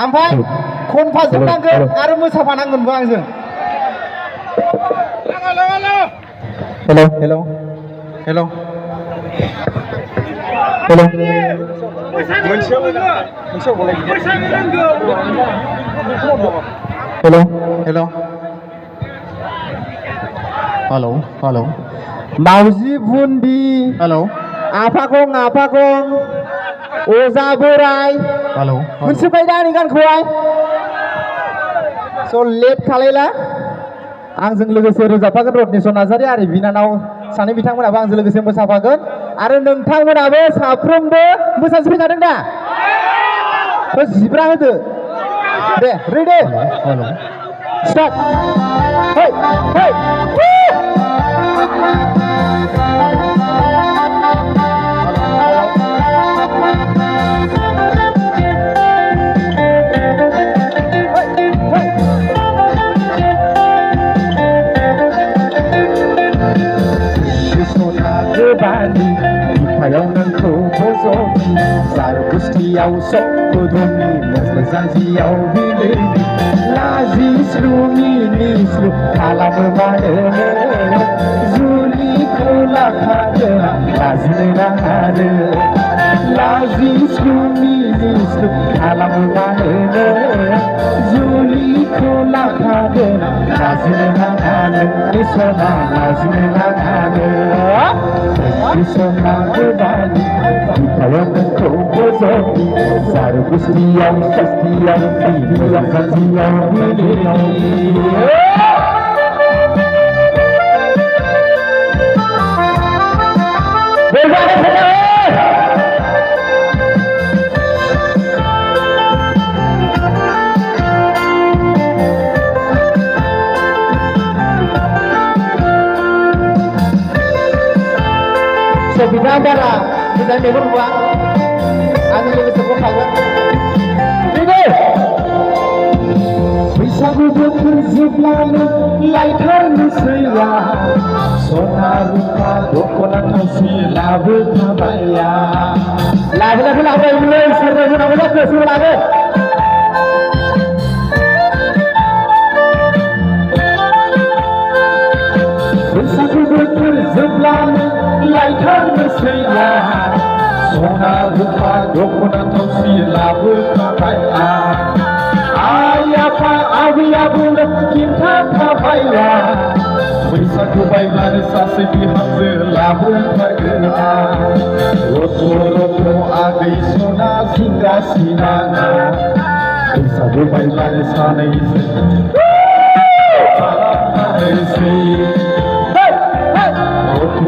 ओमफ्राय खनफाजोबनांगोन आरो मोसाफानांगोनबो आंजों हेल' हेल' हेल' हेल' हेल' हेल' हेल' मावजि बुन्दि हेल' आफाखं अजा बोराय हेल' मोनथिबाय दा आंनि गानखौहाय स' लेट खालायला आंजों लोगोसे रोजाबफागोन रत्नेस्वर नार्जारि आरो बिनानाव सानै बिथांमोनाबो आंजों लोगोसे मोसाफागोन आरो नोंथांमोनाबो साफ्रोमबो मोसानो फैखादों दा जिब्रा होदो दे ready start hey hey Bani, bipayaw nangko bozo, saro gustiyaw sok kudumi, mazmazanziyaw bilini, lazis luminis lu, kalam mane, zuli kula kade, lazina hade, lazis luminis lu, kalam mane, zuli kula kade, lazina hade, isona lazina hade. Isona Bani, bipayaw nangko bozo, saro gustiyaw bilini, mazmazanziyaw bilini. Bisa bara, bisa nebur buang. Aku juga sebut kawan. Ini. Bisa gubuk berzublamu, laikar musya. Sona rupa dokonan nasi labu kabaya. Labu ini serba labu labu. Bisa gubuk berzublamu. Laikar musya, sona rupa dokonan nasi labu kabaya. Ayapa awiyabu kita kabaya. Bisa kubailan sasidi hamze labu kabaya. Roto agai sona singa sinana. Bisa kubailan sanai se.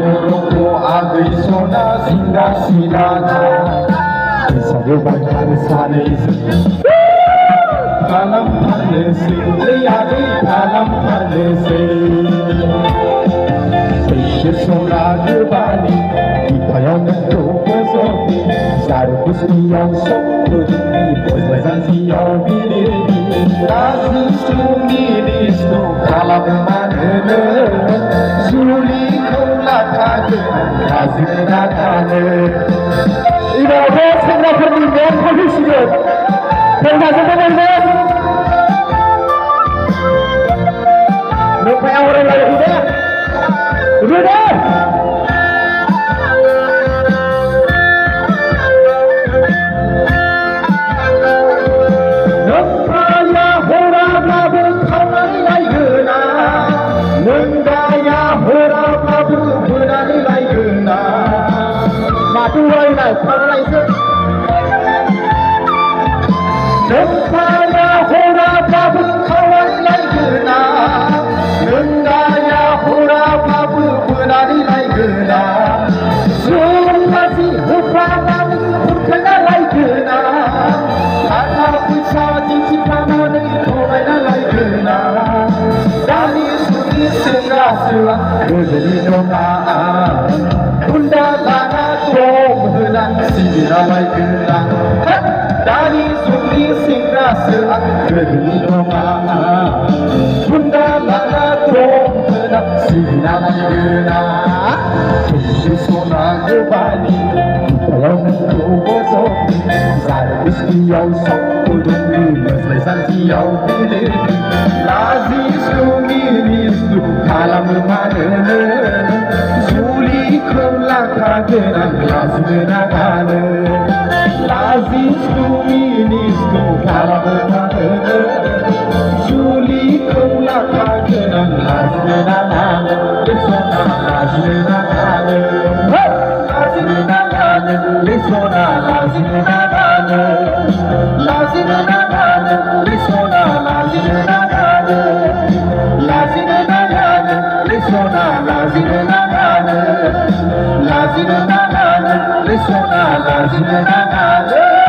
Roto agai sona singa sinana. Bisa kubailan sanai se. Kalam parlesi, liyadi kalam parlesi. Isona Bani, bipayaw nangko bozo, saro gustiyaw sok kudumi, mazmazanziyaw bilini, lazis luminis lu kalam mane, zuli kula kade, lazina kade. Ini ada segera permintaan habisnya. Terima kasih. Lupa yang orang lain udah. Nengkaya hora babu kawan laigena, nengkaya hora babu benar laigena. Matu lain kawan lain. Nengkaya hora babu kawan laigena, nengkaya hora babu benar laigena. Zulmasi hupa babu bukan laigena, kata bisa diciptakan oleh laigena. Dari suri segala berdiri doa, bunda lana tuh sini laigena. Dari suri segala berdiri doa, bunda lana tuh sini laigena. Isona Bani, Kalau nengku bosok Sarvis kiau sok kudungi Meslesan kiau pilih Lazis luminis lu kalam manene Zuli kumlaka genan lazmenagane Lazis luminis lu kalam manene Zuli kumlaka genan lazmenagane Besona lazmenagane Lazmenagane Besona lazmenagane Lazmenagane Besona lazmenagane Lazmenagane Besona lazmenagane Lazmenagane Besona lazmenagane